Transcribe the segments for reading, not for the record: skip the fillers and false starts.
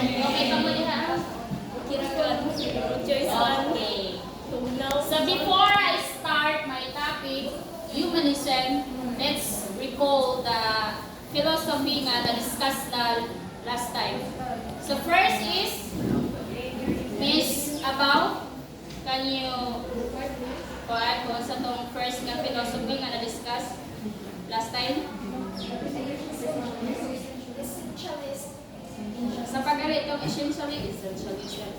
Okay pa mo diha? Choice one. Okay. Tugnaw. So before I start my topic, humanism, let's recall the philosophy nga na-discuss na last time. So first is about, can you kung sa tong first nga philosophy nga na-discuss last time? Sa pag-alit itong essentialism.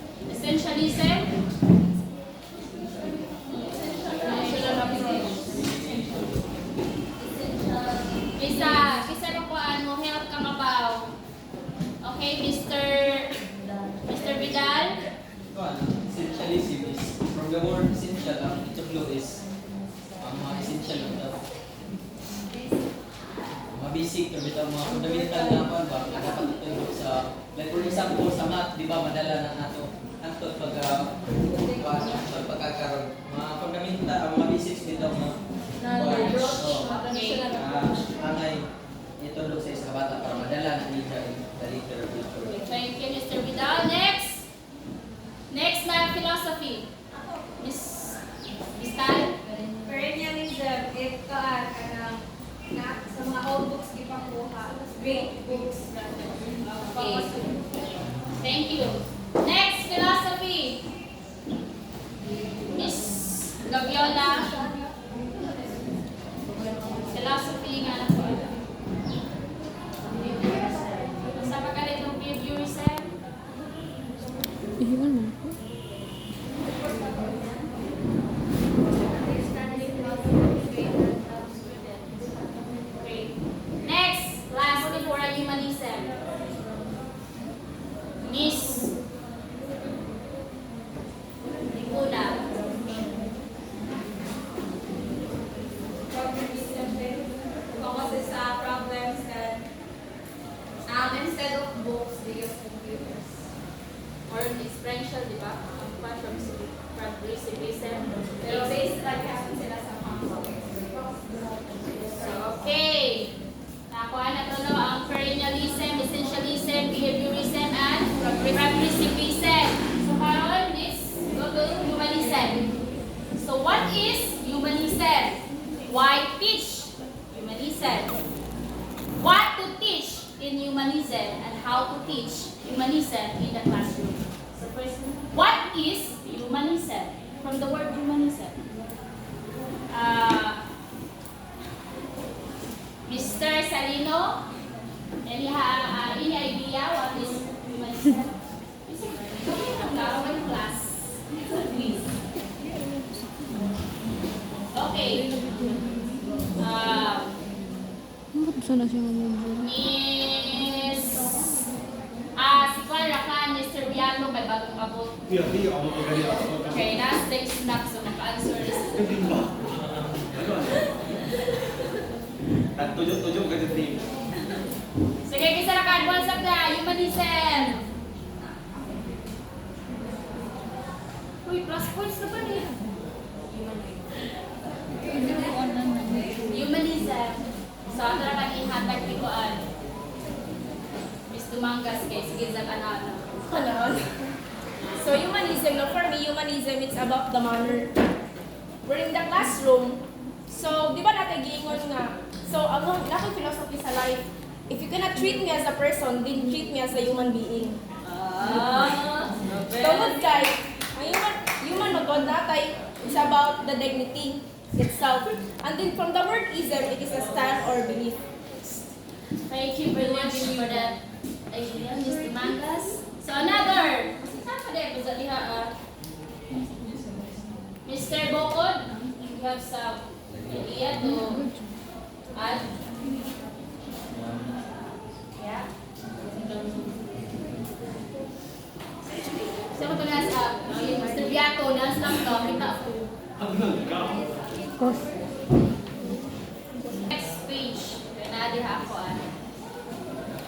Isa ko ano, help ka mabaw. Okay, Mr. Vidal? Essentialism is from the word essential, ito flow is mga essential mga basic or mga fundamental na ba dapat ito sa, like for example sa math, di ba madala na nato pagkakaroon mga fundamental, mga basics dito angay ito sa isa bata para madala na nila the literal picture. Thank you, Mr. Vidal. Next na philosophy. Miss Tal? Perennialism, ito sa mga old books ipakuha, great books. Okay. Thank you. Next philosophy. Miss Gaviola? Philosophy nga na po. Sa pagkalit ng behaviorism? Iwan mo ako. Okay. Next, lastly for humanism. Miss Nicuna. Focuses sa problems that instead of books, they use computers. Or experiential, di ba? Ang progressivism. Pero based lang sila sa mga So, okay. Nakuha na to no, ang perennialism, essentialism, behaviorism, and progressivism. So, karon is go to humanism. So, what is humanism? Why teach humanism? What to teach in humanism and how to teach humanism in the classroom. So, first, what is humanism? From the word humanism. Mr. Salino, any idea what is humanism? Ang class. Please. Okay. Bakit sana siya mamabula? Miss si Clara Khan, Mr. Biano, may bagong abot. Okay, that's the snack, so naka-answer is. Tujuk-tujuk ka dito. Sige, kisa na ka-advance up na, humanism. Uy, plus points na ba niya? Humanism. So, ato na mag-ihatag ni Kuan. Miss Dumangas kay sige sa kanano. So humanism, no, for me, humanism, it's about the manner. We're in the classroom. So, di ba natin giingon nga, so, ang lakong philosophy sa life, if you cannot treat me as a person, then treat me as a human being. Tungod kay, ang human no God natay, it's about the dignity itself. And then from the word ism, it is a style or belief. Thank you very much for that idea, Miss Dumangas. So, another. Saan din po sa liha, Mr. Bokod, you have some idea to add? Yeah? Saan ko nasa, Mr. Biaco, nasa lang to, kita ko. Of course. Next page. Kaya na diha ako,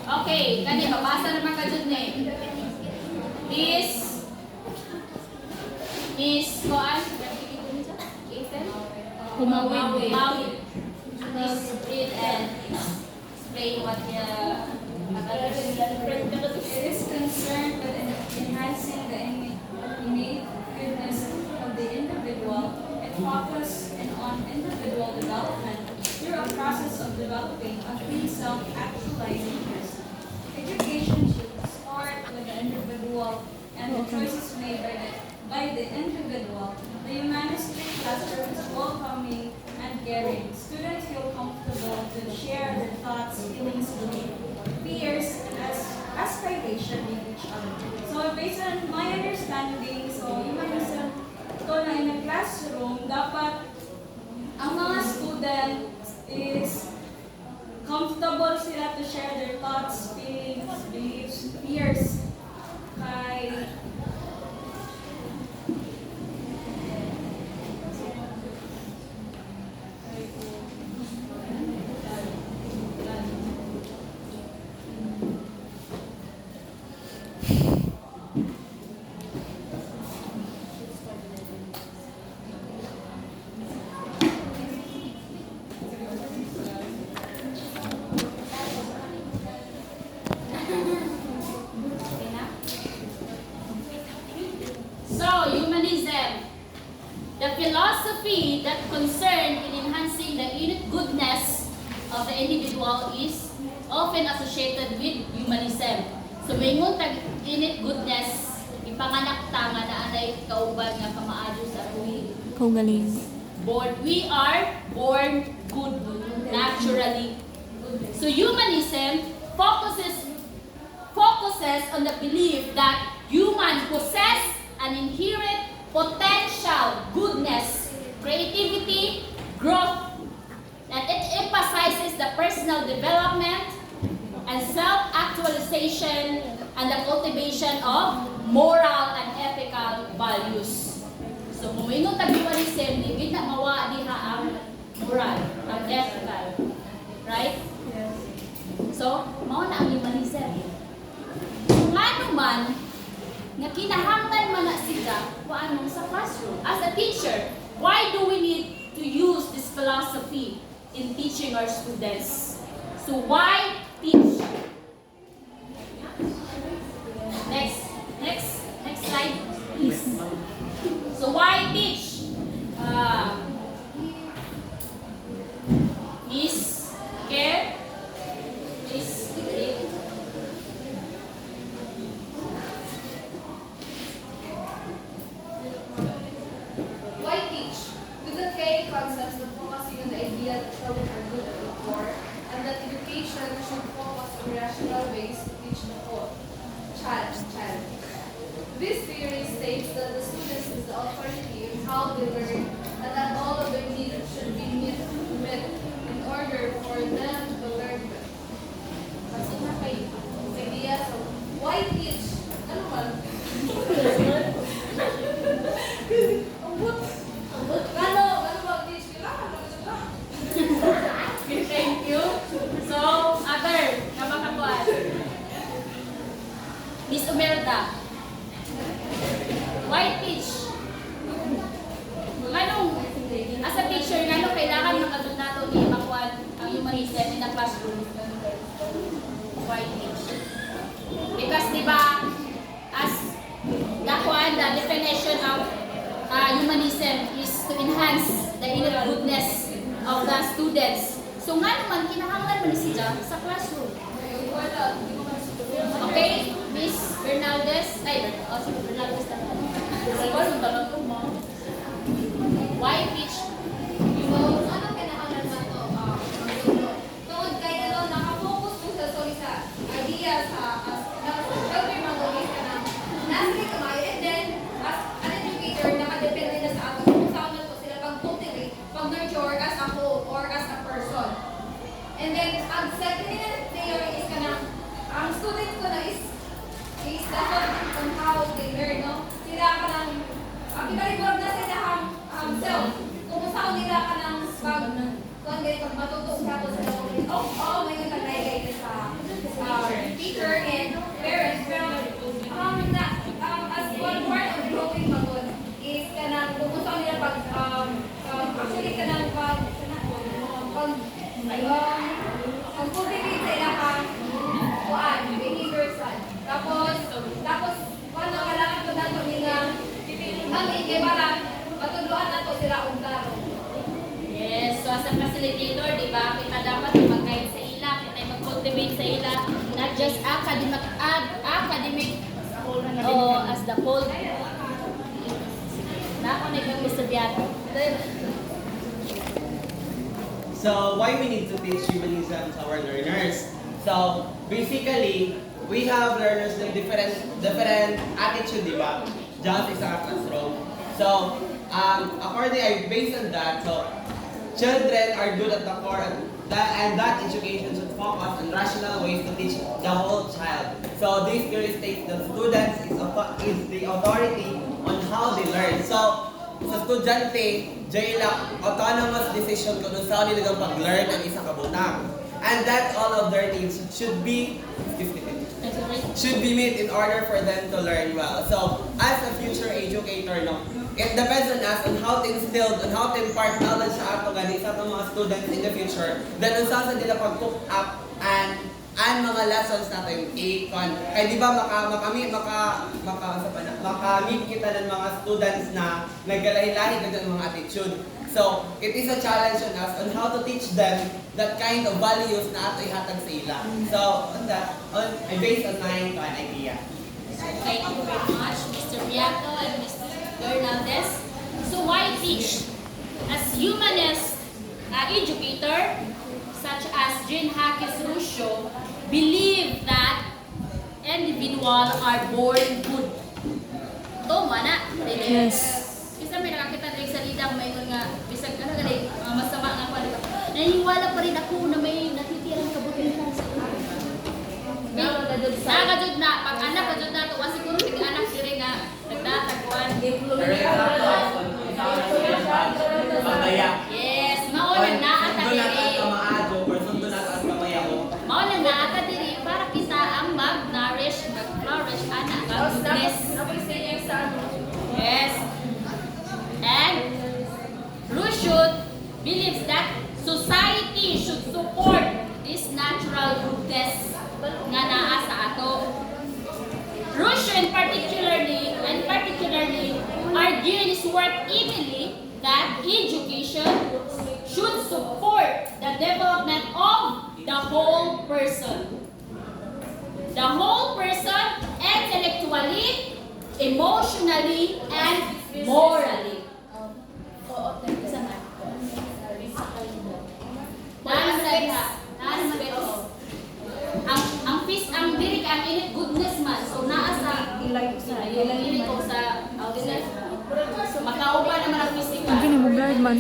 Okay, kani, mabasa naman ka dyan Miss Koan? Humawid. Please read and explain what the is concerned. cooperation with each other. So based on my understanding, so humanism ito na in a classroom, dapat ang mga students is comfortable sila to share their thoughts, feelings, beliefs, fears kay Okay na? So, humanism. The philosophy that concerned in enhancing the innate goodness of the individual is often associated with humanism. So, may tag innate goodness, ipanganak ta nga na anay kauban nga kamaadyo sa buhi. Kaugaling. We are born good naturally. So humanism focuses on the belief that humans possess an inherent potential, goodness, creativity, growth, and it emphasizes the personal development and self-actualization and the cultivation of moral and ethical values. So, kung may tag-humanism, hindi na mawa diha ang moral, ang ethical. Right? yes. So, mao na ang humanism. Kung ano man, nga kinahanglan man na sila, paano sa classroom. As a teacher, why do we need to use this philosophy in teaching our students? So, why teach? Next slide, please. So why teach? Is care, is Why teach? To convey concepts that focus on the idea that children are good at the core, and that education should focus on rational ways to teach the whole child. This theory states that the students is the authority in how they learn, and that all of their needs should be met in order for them to learn well. Kasi na kay idea, so why teach? Ano man? Gano mag-teach? Kailangan naman sila. Okay, thank you. So, other, kamakatuan. Miss Umelda. Why teach? Anong, as a teacher, anong kailangan makatun nato ni makuan ang humanism in the classroom? Why teach? Because di ba, as nakuan, the definition of humanism is to enhance the inner goodness of the students. So nga naman, kinahanglan man siya sa classroom. Okay, Miss Bernaldez. Sige, Bernaldez na. Why teach? So, ano kinahanglan na to? Tungod kay nakafocus po sa idea sa every mga ka na nasa kamayo, and then as an educator, nakadepende na sa ato kung saan na po sila pag-cultivate, pag-nurture as a whole or as a person. And then, ang second theory is ang student ko na is dapat on how they learn, no? Sila ka ng, pinarigwag na sila ang self. Kung saan nila ka ng pag matutong ka sa may nagkagay sa teacher and parents. Pero, as one part of growing magod is kung saan nila actually pag-cultivate sa ilang behavior side. Tapos, kung kailangan ko nato nila, ang ikibara, matuluan nato sila ang klaro. Yes, so as a facilitator, di ba, kita dapat mag-guide sa ila, kita mag-cultivate sa ila, not just academic, as the whole. Na ako nagpag-estudyat. So, why we need to teach humanism to our learners? So, basically, we have learners with different attitude, di ba? Just sa classroom. So, based on that, so children are good at the core, and that education should focus on rational ways to teach the whole child. So this theory states that students is the authority on how they learn. So sa estudyante, jaila autonomous decision kung saan nila pag-learn ang isa ka butang. And that all of their needs should be made in order for them to learn well. So, as a future educator, no, it depends on us on how to instill, on how to impart knowledge sa ato gani sa atong mga students in the future. Then, unsa sa nila pag-cook up and mga lessons nato yung econ. Kaya di ba makamit kita ng mga students na naggalahi-lahi ng mga attitude. So, it is a challenge on us on how to teach them that kind of values na ato ihatag sa ila. So, based on my idea. Thank you very much, Mr. Biato and Mr. Bernaldez. So why teach? As humanist educator, such as Jean Jacques Rousseau, believe that individuals are born good. Tama na. Yes. Isa may nakakita rin sa lidang may nga bisag masama nga pa. Naniniwala pa rin ako na may natitirang kabutihan sa nakakajud na, pag anak kajud na to, siguro sige anak sila nga nagtatagpuan. Yes, maulang naata diri. Maulang naata diri para kita ang mag-nourish, mag-flourish anak ang goodness. Yes. And Rousseau believes that society should support this natural goodness nga naa sa ato. Rousseau particularly argued in his work evenly that education should support the development of the whole person. The whole person intellectually, emotionally, and morally. Ang peace, ang diri ang init goodness man. So naa sa ilang ko sa outlet. So makaupa naman ang physical. Ang gini-guard man.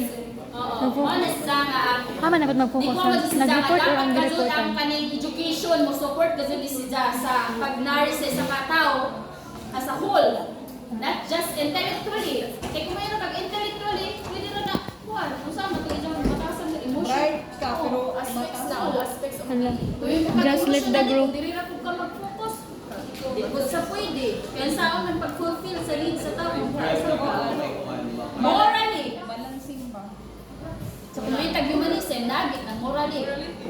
Oo. Honest sa nga Haman dapat mag-focus na nag-report or ang report ang reportan. kaning education mo support kasi ni siya sa pag-nourish sa katao as a whole. Not just intellectually. Kaya kung mayroon pag-intellectually, pwede rin na, kuhan, kung saan matulog ang batasan ng emotion. Right ka, pero aspects na, aspects of Hala. Just leave the group. Dili na kung ka mag-focus. Di ko sa pwede. Kaya saan man pag-fulfill sa lead sa tao. Morally. balancing ba? So kung may tag-humanism, nagit ng morally.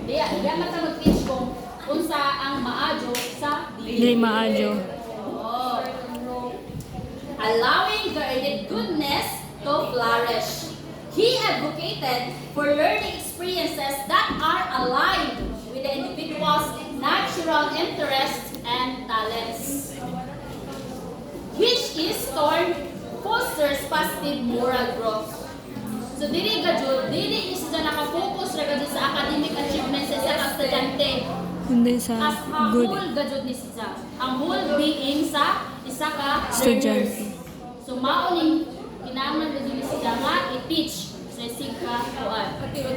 Diya mata mag-teach kung unsa ang maadyo sa Dili maajo. Oh. Allowing the innate goodness to flourish. He advocated for learning experiences that are aligned with the individual's natural interests and talents, which is turn fosters positive moral growth. So dili is na nakafocus ra gajud sa academic achievements sa estudyante. Hindi sa As a good. whole gajud ni siya. Ang whole being sa isa ka Estudyante. learners. So mauning kinahanglan gajud ni siya nga i-teach sa isika kuan.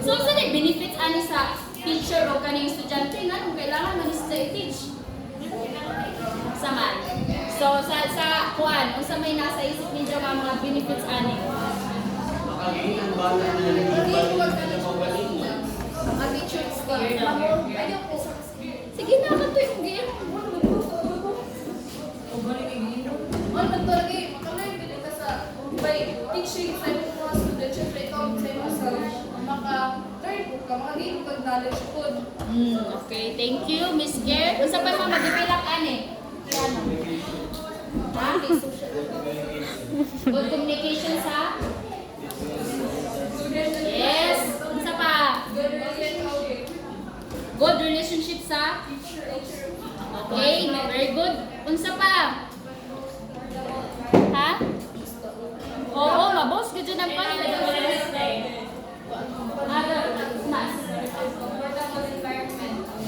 So sa benefits ani sa teacher o kaning estudyante nga kung kailangan man siya i-teach. Saman. So sa kuan unsa may nasa isip ninyo nga mga benefits ani? Makagain ang bata na nagbalik na pagaling mo. Ang teacher is Weird lang. ayaw ko sa Sige na ka to yung game. Ano talaga eh, makalay bilhin ka sa by teaching sa mga students, syempre ikaw sa iyo sa maka-learn ka, makagain ka knowledge po. Okay, thank you, Miss Gert. Unsa pa mga mag-develop ani? Ano? Ha? Good communication sa? Yes. Unsa pa? Good relationship sa? Okay, very good. Unsa pa? Ha? Oo, mabos gud ang confidence.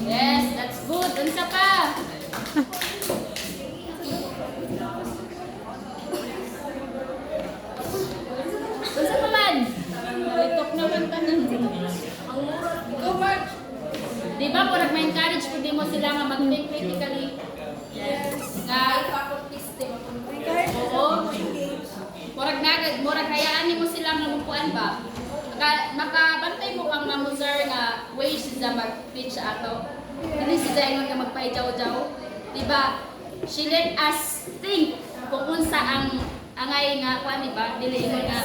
Yes, that's good. Unsa pa? Unsa pa man? Nalitok naman tanan. Go, March! Di ba, murag ma-encourage pwede mo sila nga mag-think critically. Yes. Nga, oo. Murag hayaan mo sila nga mupuan ba? Makabantay mo kang mamuzar nga way siya mag-pitch ato. Hindi siya ingon nga magpahijaw-jaw. Diba? She let us think kung unsa ang angay nga kuan diba? Dili ingon nga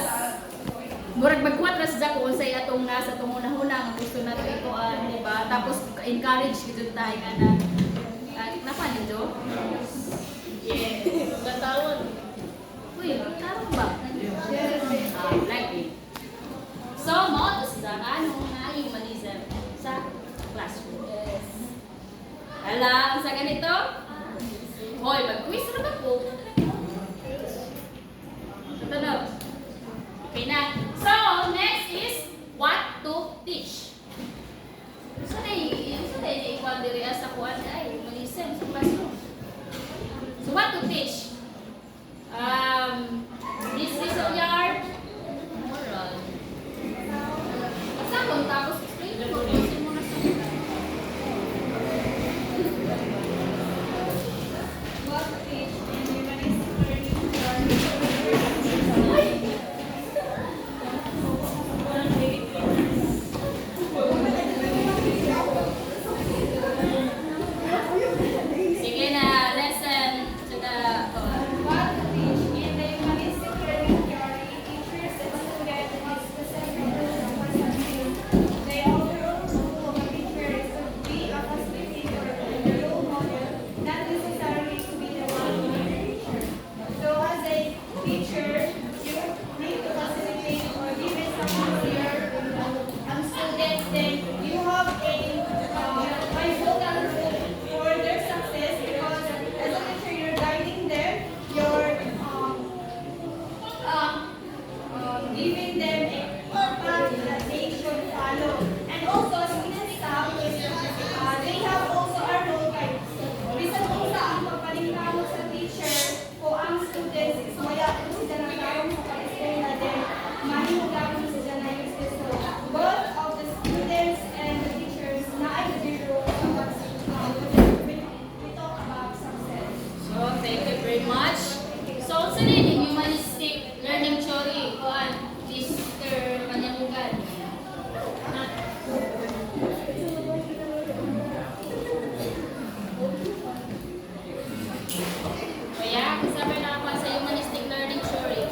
murag magkwatra siya kung unsay atong nasa tong una-una nga gusto nato ikuan, diba? Tapos encourage gid tayo nga na napa ninyo? Yeah. Gatawon. Uy, tama ba? Like it. So, mo to sa ano nga humanism sa classroom. Yes. Hala, sa ganito? Hoy, mag-quiz na ba po? Tanong. Okay na. So, next is what to teach. So, ikuan diri sa kuan ay humanism sa classroom. So, what to teach? This yard, moral. Basta kung tapos explain mo, kasi mo na sa What to teach in humanistic learning sige na, lesson to the What to teach in the humanistic learning theory, teachers and students must specifically the overall role of a teacher is to be a facilitator and a role model, not necessarily to be the one who is the teacher. So as a teacher, you need to facilitate or give it someone to your students, then you have a pivotal role for their success because as a teacher, you're guiding them, you're giving them a path that they should follow. And also, student staff, they have also a role guide. Bisan kung sa ang pagpalingkamot sa teacher, kung ang students is maya kung sila nagkaroon sa pag-eskwela din, mahimugamit sila na yung so both of the students and the teachers na ay nag-role sa we talk about success. So, thank you very much. So, sa rin, humanistic learning theory, kuan, Mr. Panyamugan. Kaya, kasabay na ako sa humanistic learning theory.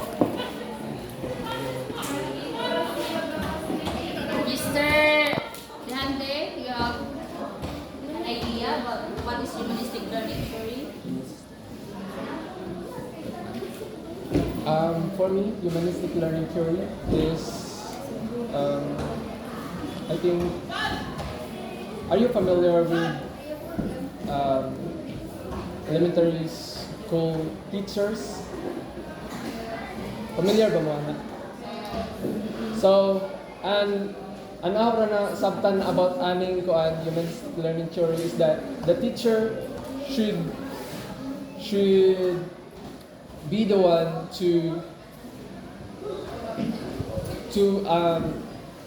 Mr. Dehante, you have an idea about what is humanistic learning theory? For me, humanistic learning theory is, I think, are you familiar with elementary school teachers? Familiar ba mo? So, and ang ahora na sabtan about aming kuan humanistic learning theory is that the teacher should be the one to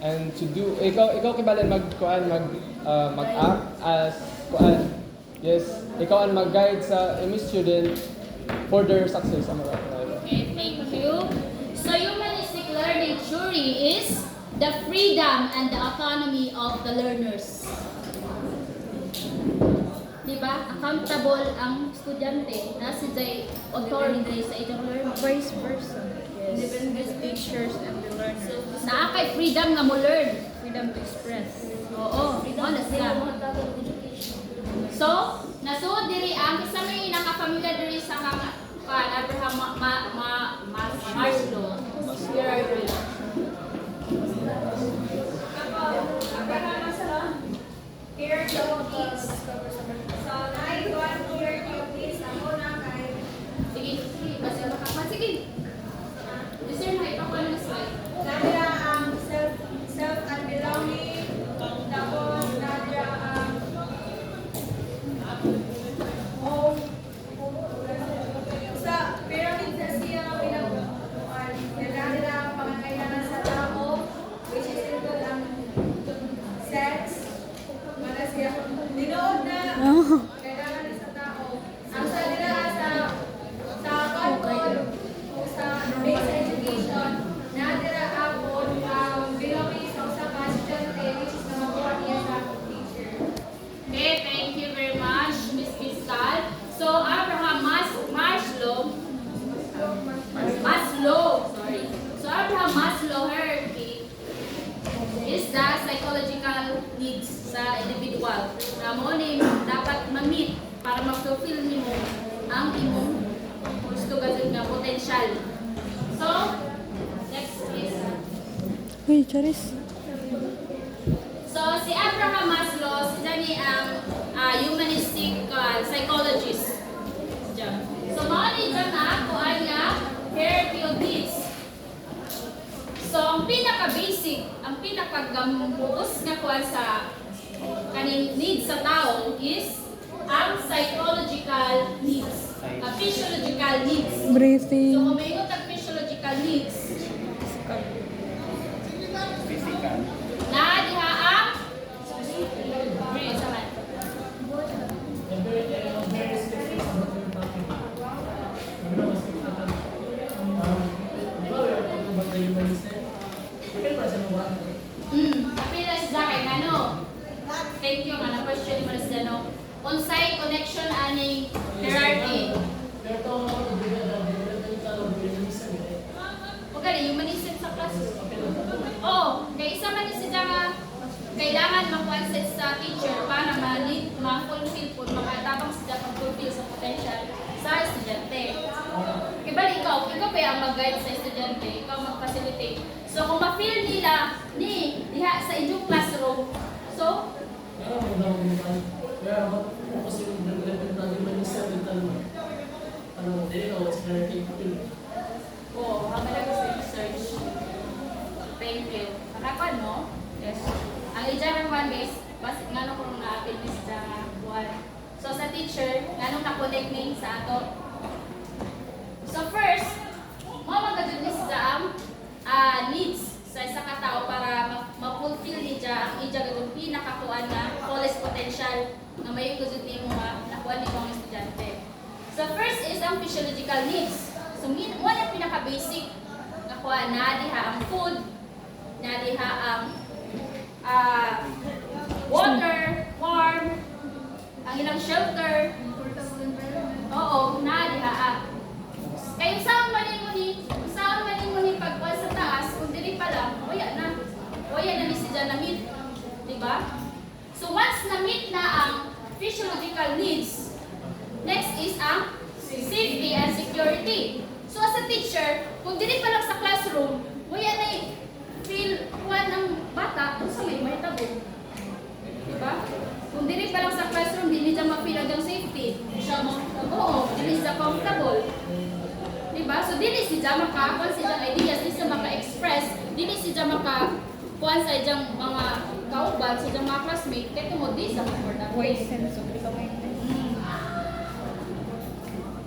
and to do ikaw kibalan mag-act as kuan, yes, ikaw ang mag-guide sa imong student for their success sa mga Okay, thank you. So, humanistic learning theory is the freedom and the autonomy of the learners. Diba? Accountable ang estudyante na si Jay authority sa inyong learning. Vice versa. Independent teachers and the learners. Naa kay freedom nga mo learn. Freedom to express. Oo, honest ka. So, nasuod diri ang isa may nakapamilya diri sa Abraham Maslow. Where are you? Abraham Maslow, hierarchy of needs. So, na-iguan hierarchy of needs na muna kay Sige, basta makapan. Sige. Mr. Mike, ako ano slide? Nadya ang self and belonging. Tapos Nadya ang home para ma-fulfill nimo ang imong gusto gazud nga potential. So, next please. Uy, Charis. So, si Abraham Maslow, siya ni ang humanistic psychologist. Diyan. So, mauni dyan na ako ay nga hierarchy of needs. So, ang pinaka-basic, ang pinaka-gambuos nga kuha sa kaning needs sa tao is ang psychological needs, physiological needs. Breathing. So, kung may ang physiological needs, Physical. na diha ang breathe saman. Kapila siya kay ngano? Thank you nga na question mo siya no. Unsay connection aning hierarchy? Okay, humanism sa class. Oh, kay isa man siya nga kailangan ma-concept sa teacher para ma-fulfill po, makatabang siya pag-fulfill sa potential sa estudyante. Kaya bali ikaw ba ang mag-guide sa estudyante, ikaw mag-facilitate. So kung ma-feel nila diha sa inyong classroom, so hama na sa research. Thank you. Nakakuan mo? Yes. Ang ija naman is, basta ngano kung na-apil ni sa buwan. So sa teacher, ngano na-connect ni sa ato. So first, mo magkajud ni sa needs sa isa ka tao para ma-fulfill ni ang ija gadong pinakakuan na fullest potential na may gudud nimo nakuha ni mga estudyante. So first is ang physiological needs. So mo ang pinaka-basic nakuha na diha ang food, na diha ang water, warm, ang ilang shelter. Oo, na diha kayo saan manin mo ni pagkuha sa taas, kung dili pa lang, waya na ni siya na-meet. Diba? So once na-meet na ang physiological needs, next is ang safety and security. So as a teacher, kung dili pa lang sa classroom, waya na feel kuha ng bata kung sa may tabo. Diba? Kung dili pa lang sa classroom, dili siya ma-feel ang safety. Oo, dili siya comfortable. Diba? So, dili siya makakuha sa iyang ideas, dili siya maka-express, dili siya makakuha sa iyang mga kauban, sa iyang mga classmate, kaya kung di siya comfortable.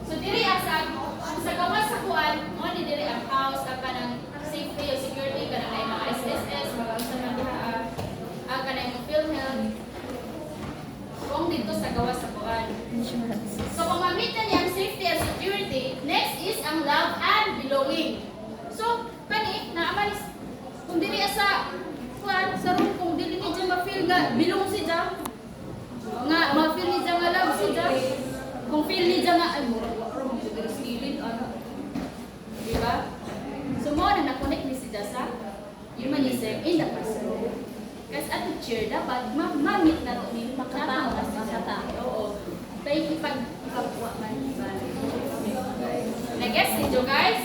So, dili sa gawas sa kuwan, mo ni dili ang house, ang kanang safety o security, kanang na yung mga SSS, mga sa mga ang kanang yung PhilHealth, kung dito sa gawas sa kuwan. So, kung ma-meet na niya ang safety and security, next is ang love and belonging. So, kani, naaman is, kung dili sa room, kung dili niya ma-feel nga, belong siya, nga, ma-feel niya nga love siya, kung feel niya nga, ay, mura-mura, mag-skilled, diba? So, mo na na-connect ni siya sa humanism in the classroom. Kasi at teacher, dapat ma-meet na ito ni makatao. Oo. Tayo ipag-ipagwa man. Na-guess ninyo guys?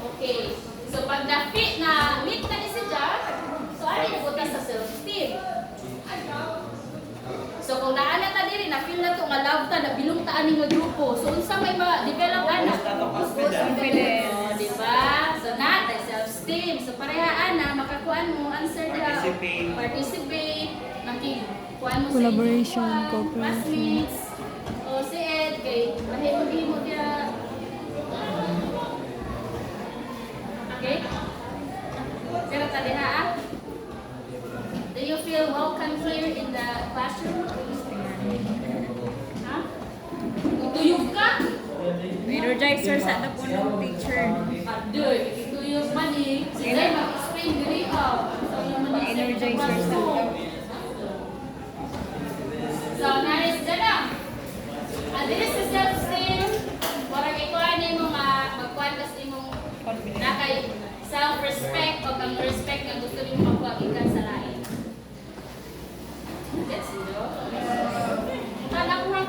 Okay. So pag na-meet na ni si Jack, so ano yung nabutas sa self-esteem? So kung naana ta diri, na-feel na ito, nga love ta, nabilong ta aning nga grupo. So unsa may ma-develop ana? Confidence. Diba? So natin, self-esteem. So parehaan na, makakuan mo, answer na. Participate. Makikuan mo Collaboration, sa cooperation. classmates. O si Ed, kay mahimo dia. Okay? Pero taliha do you feel welcome here in the classroom? Ha? Tuyog ka? Energizer sa na po ng teacher. Adoy, ituyog man eh. Sige, mag-explain diri ka. So, yung man Energizer sa So, naris dyan na. Dili sa self-esteem, warang ikuha niyo magkuhan kasi mong nakay self-respect o kang respect na gusto niyo makuha ikan sa lain. That's it, no? Nakuha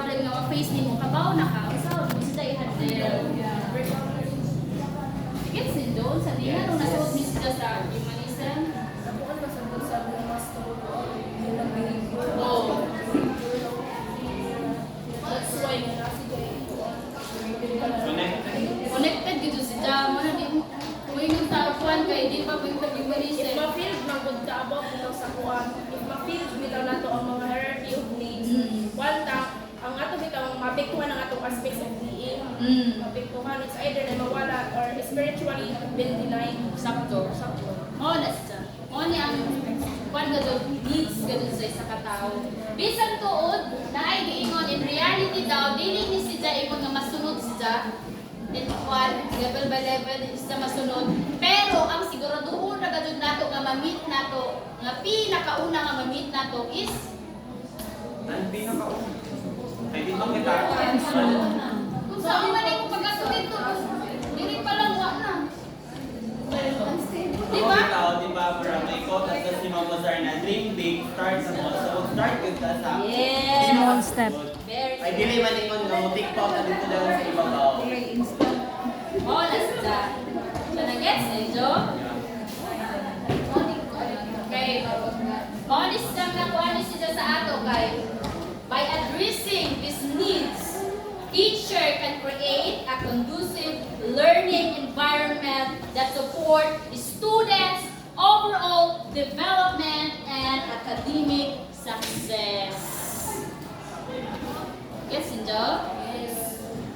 rin nga ma-face nimo kabaw na ka. So, gusto i-handle. Gets din doon sa nila nung nasuot ni sila sa humanism. Ako ang masabot sa mga master ko. Yun ang may Oh. That's why nga nasi kayo. Connected gito si Jam. Ano di mo? Kung yung tapuan kay di pa pwede If humanism. ma-field man gud ka about bitaw sa kuan, if ma-field bitaw nato ang mga hierarchy of needs, one tap, ang ato bitaw mapektuhan ang atong aspects of being. Mapektuhan, it's either na mawala or spiritually been denied. Sakto. Oh, na siya. Oh, ni ang kwan gadto needs gadto sa isa ka tawo. Bisan tuod na ay giingon in reality daw dili ni siya ingon nga masunod siya. In kwan level by level din siya masunod. Pero ang siguraduhon na gadto nato nga ma-meet nato, nga pinakauna nga ma-meet nato is Ang pinakauna. Ay, di ba kita? kung saan man yung pagkasunod to, dili pa lang wa na. Di ba? Di ba, para may quote at si Mama Zar na dream big, start small. So, start with ka sa Yes. Small step. Very Ay, dili man ingon nga mo TikTok na dito lang sa ibabaw. Oh, that's that. So, na-gets ninyo? Okay. Honest lang na kung ano siya sa ato, kay by addressing these needs, teacher can create a conducive learning environment that support the students' overall development and academic success. Gets ninyo?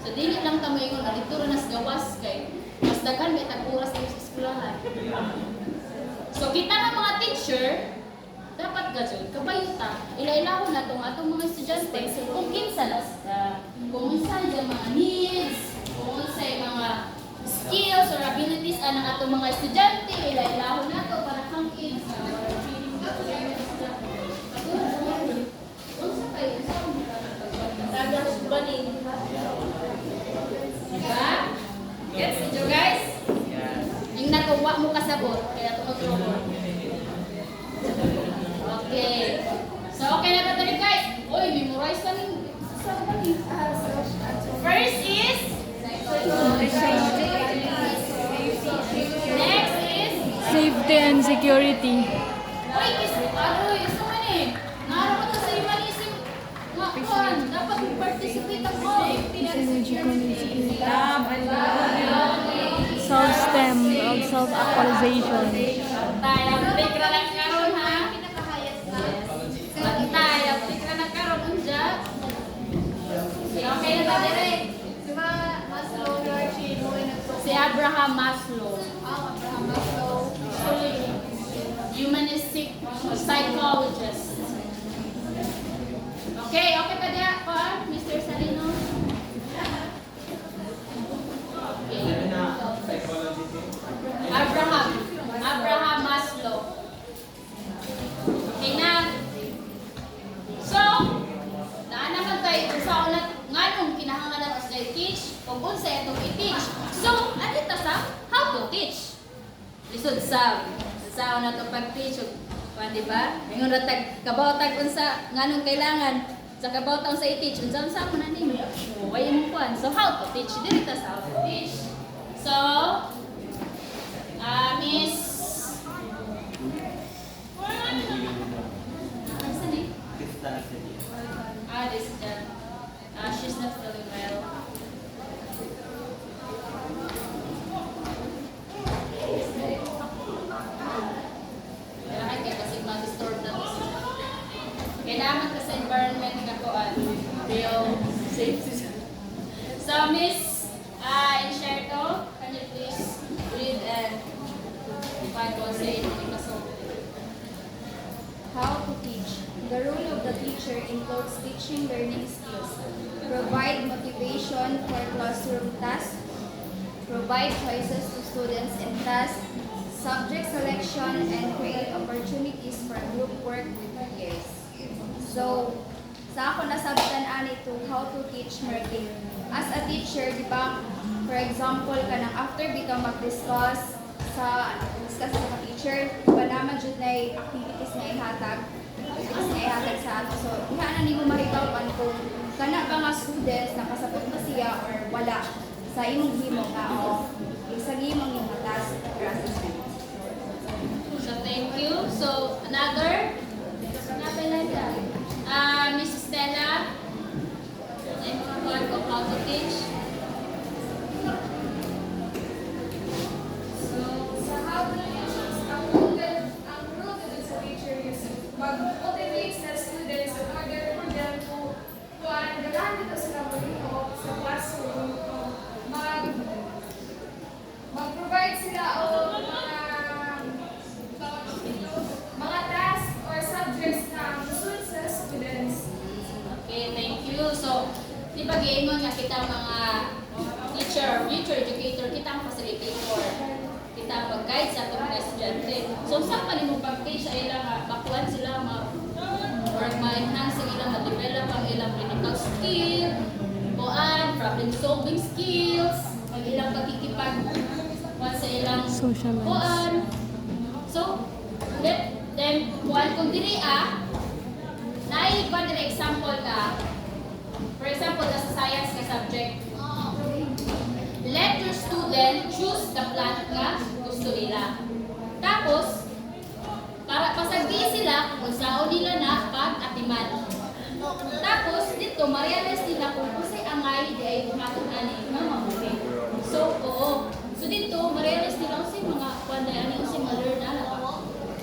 So, dili lang tamo yung dito rin nas gawas kay mas daghan kay tag-oras kayo sa eskwelahan. So, kita nga mga teacher, dapat gajud kabayuta. Ila-ilahon na atong mga estudyante kung kinsa na sila, kung unsa yung mga needs, kung unsa yung mga skills or abilities anang atong mga estudyante, ila-ilahon na to para hangin sa unsa kayo sa Tagas banin. diba? Gets nyo guys? Yung natuwa mo kasabot, kaya tumutulong. Okay. So, okay na ba tayo guys? Uy, memorize ka rin. First is? Next is? Safety and security. Uy, isa man eh. Naharap ko to sa humanism. Makon, dapat mag-participate ako. Self-STEM of self-actualization. Tayo, take ra lang karon ha. Pinaka-highest na. Bantay, take ra lang karon unja. Okay na ba dire? Si Maslow, George, Si Abraham Maslow, Abraham Maslow. humanistic psychologist. Okay, okay pa diya pa, Mr. Salino? Okay. Abraham Maslow. Okay na. So, naanaman tayo kung saan nganong kinahanglan sa teach o kung sa itong i-teach. So, ano ito sa how to teach? Lisod sa na to pag-teach o di ba? Ngayon ratag kabawtag unsa nganong kailangan sa kabawtang sa i-teach unsa mo na nimo. Way mo kuan. So, how to teach? Dili ta sa how to teach. So, Miss Saan eh? This is done. She's not feeling well. Kaya kaya kasi ma-disturb na to siya. Kailangan ka sa environment na kuan. Real safety. So, Miss Inserto, can you please read and find what say in the song? How to teach. The role of the teacher includes teaching learning skills, provide motivation for classroom tasks, provide choices to students in tasks, subject selection, and create opportunities for group work with peers. So, sa ako nasabitan ani to how to teach marketing. As a teacher, di ba, for example, kanang after bitaw mag-discuss sa teacher, ba naman dyan na activities na ihatag sa ato. So, diha na nimo mahibawan kung kana na ba nga students nakasabot ba siya or wala sa imong himo ka o sa himong yung task or assignment. So thank you. So another? Mrs. Stella. What of how to teach? Sa how to teach, ang rule dun sa teacher is mag-motivate sa students in order for them to ganahan dito sila mo sa classroom. Mag-provide sila o mga tasks or subjects na gusto sa students. Okay, thank you. So, di ba giingon nga kita mga teacher, future educator, kita ang facilitator. Kita ang mag-guide sa atong mga estudyante. So, saan pa mo pag-teach sa ilang bakuan sila or ma-enhance ang ilang ma-develop ang ilang clinical skill, problem solving skills, ang ilang pagkikipag sa ilang kuan. So, let them kung diri naipad na example ka. For example, sa science ka subject. Let your student choose the plant nga gusto nila. Tapos, para pasagdi sila kung saan nila na pag-atiman. Tapos, dito, ma-realize nila kung kasi angay di ay bumatong ani nga mabuti. So, oo. So, dito, ma-realize nila kasi mga panday ani kasi ma-learn na.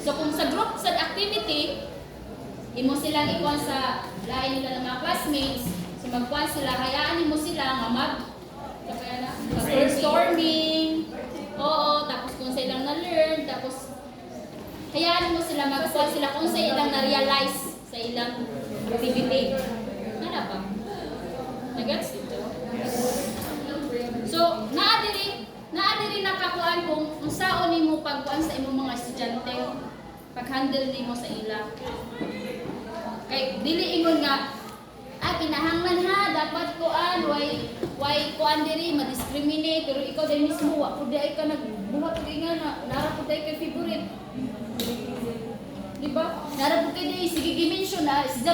So, kung sa group, sa activity, imo silang ikuan sa lain nila ng mga classmates, so magkuan sila, hayaan mo sila nga brainstorming. Oo, tapos kung sa ilang na-learn, tapos hayaan mo sila magkuan sila kung sa ilang na-realize sa ilang activity. Ano ba? Nagets dito? So, naadiri nakakuan kung saan nimo pagkuan sa imong mga estudyante, pag-handle nimo sa ilang. Kay dili ingon nga pinahanglan ha dapat kuan why kuan diri ma-discriminate pero ikaw dai mismo wa pud ay ka nagbuhat og inga na nara pud kay favorite. Di ba? Nara pud kay dai sige gi-mention na si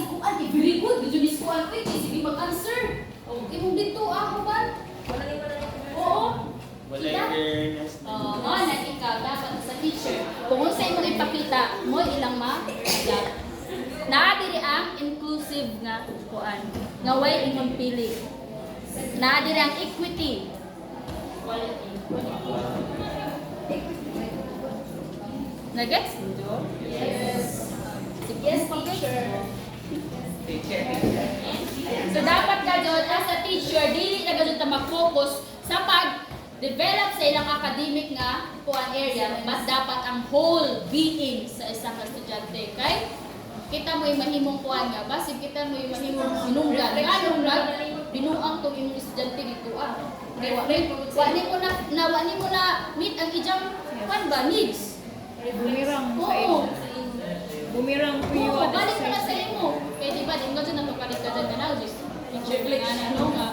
kuan di very good dili ni kuan kay sige mag-answer. Okay mo dito ako ba? Oo. Wala fairness. Na ikaw dapat sa teacher. Kung sa imong ipakita mo ilang naadiri ang inclusive nga kuan. Nga way imong pili. Naadiri ang equity. Quality. Nagets? Yes. Yes, teacher. So dapat gadyon as a teacher dili na gadyon ta mag-focus sa pag-develop sa ilang academic nga kuan area, mas dapat ang whole being sa isang estudyante. Kay kita mo mahimong kuan nga basig kita mo mahimong hinungdan. Anong binuang tong imong estudyante dito Kay wa ni mo na meet ang ijang kuan ba needs. Bumirang sa Oo. Bumirang po yung Oo, balik mo na sa imo. Kaya di ba, din ka dyan napapalit ka dyan na just teacher nga na nga.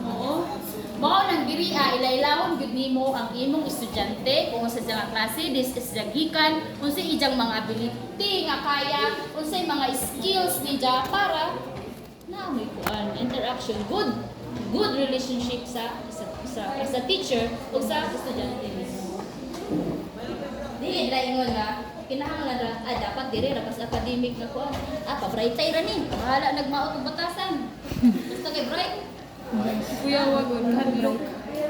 Oo. Mao nang diri ilailawon gud nimo ang imong estudyante kung sa mga klase, this is gikan unsay ijang mga ability nga kaya, unsay mga skills niya para na may kuan interaction, good relationship sa teacher ug sa estudyante mismo. Dili ra ingon nga kinahanglan ra dapat diri ra pas academic na kuan. Pa-bright tay ra ni. Bahala nagmaot og batasan. Basta kay bright. Kuya wag hadlok.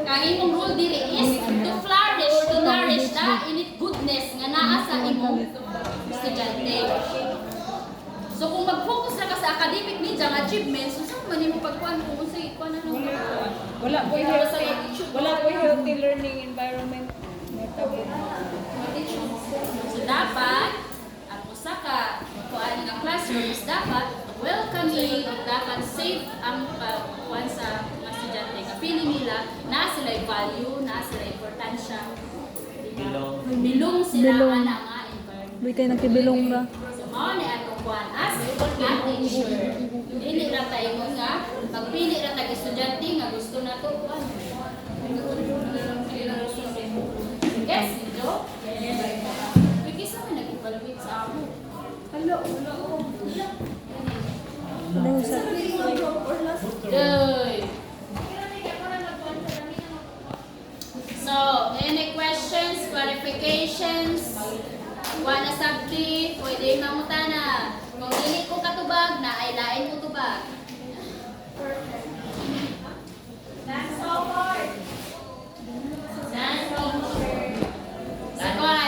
Ang imong role diri is to flourish, to nourish the init goodness nga naa sa imong estudyante. So kung mag-focus ra ka sa academic ninja nga achievements, so saan man nimo pagkuan kung unsay kuan ano? Wala po healthy learning environment. So dapat ang usa ka kuan nga classroom is dapat welcoming, dapat safe ang pagkuan sa mga estudyante. Nga feeling nila na sila value, na sila importansya. Bilong sila ana nga environment. Di kayo nagkibilong ba? So mao ni atong kuan as a teacher. Dili ra tayo nga magpili ra tag estudyante nga gusto nato kuan. Yes, Joe? Yes. Kasi sa nag-evaluate sa ako. Hello. Good. So, any questions, clarifications? Wala sabdi, pwede mamutana. Kung dili ko katubag, na ay lain ko tubag. That's all hard.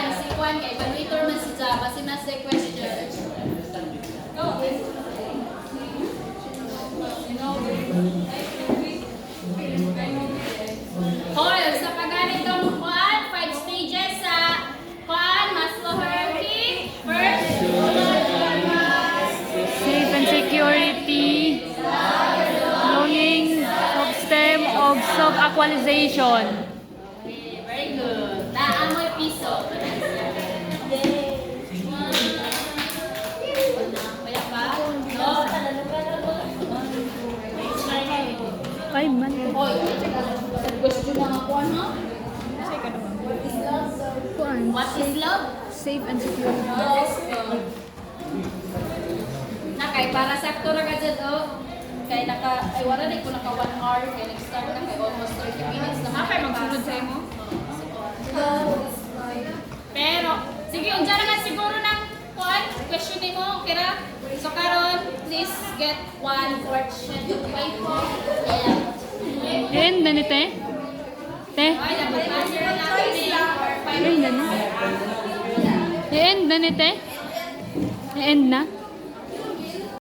Si Kwan, kay evaluator man si Java, kasi mas the question. Go. Hoy, sa pagganitong Kwan, 5 stages sa Kwan, Maslow hierarchy. First, Safe and security. Longing of stem of self-actualization. okay, very good. Naamoy piso. Kaya pa? No. 5 man. Hoy, question na nga Kwan, ha? Kuan. What is love? Safe and security. Na kay para sakto ra ka dyan, oh. Kay ay wala rin ko naka 1 hour, kay nag-start na kay almost 30 minutes na. Mapay magsunod sa imo. Pero, sige, unja na nga siguro ng question ni mo, kira. So karon, please get 1 portion of paper. Yeah. And then ite. Te. Ay, dapat answer na natin eh. And then. I-end na ite. I-end na.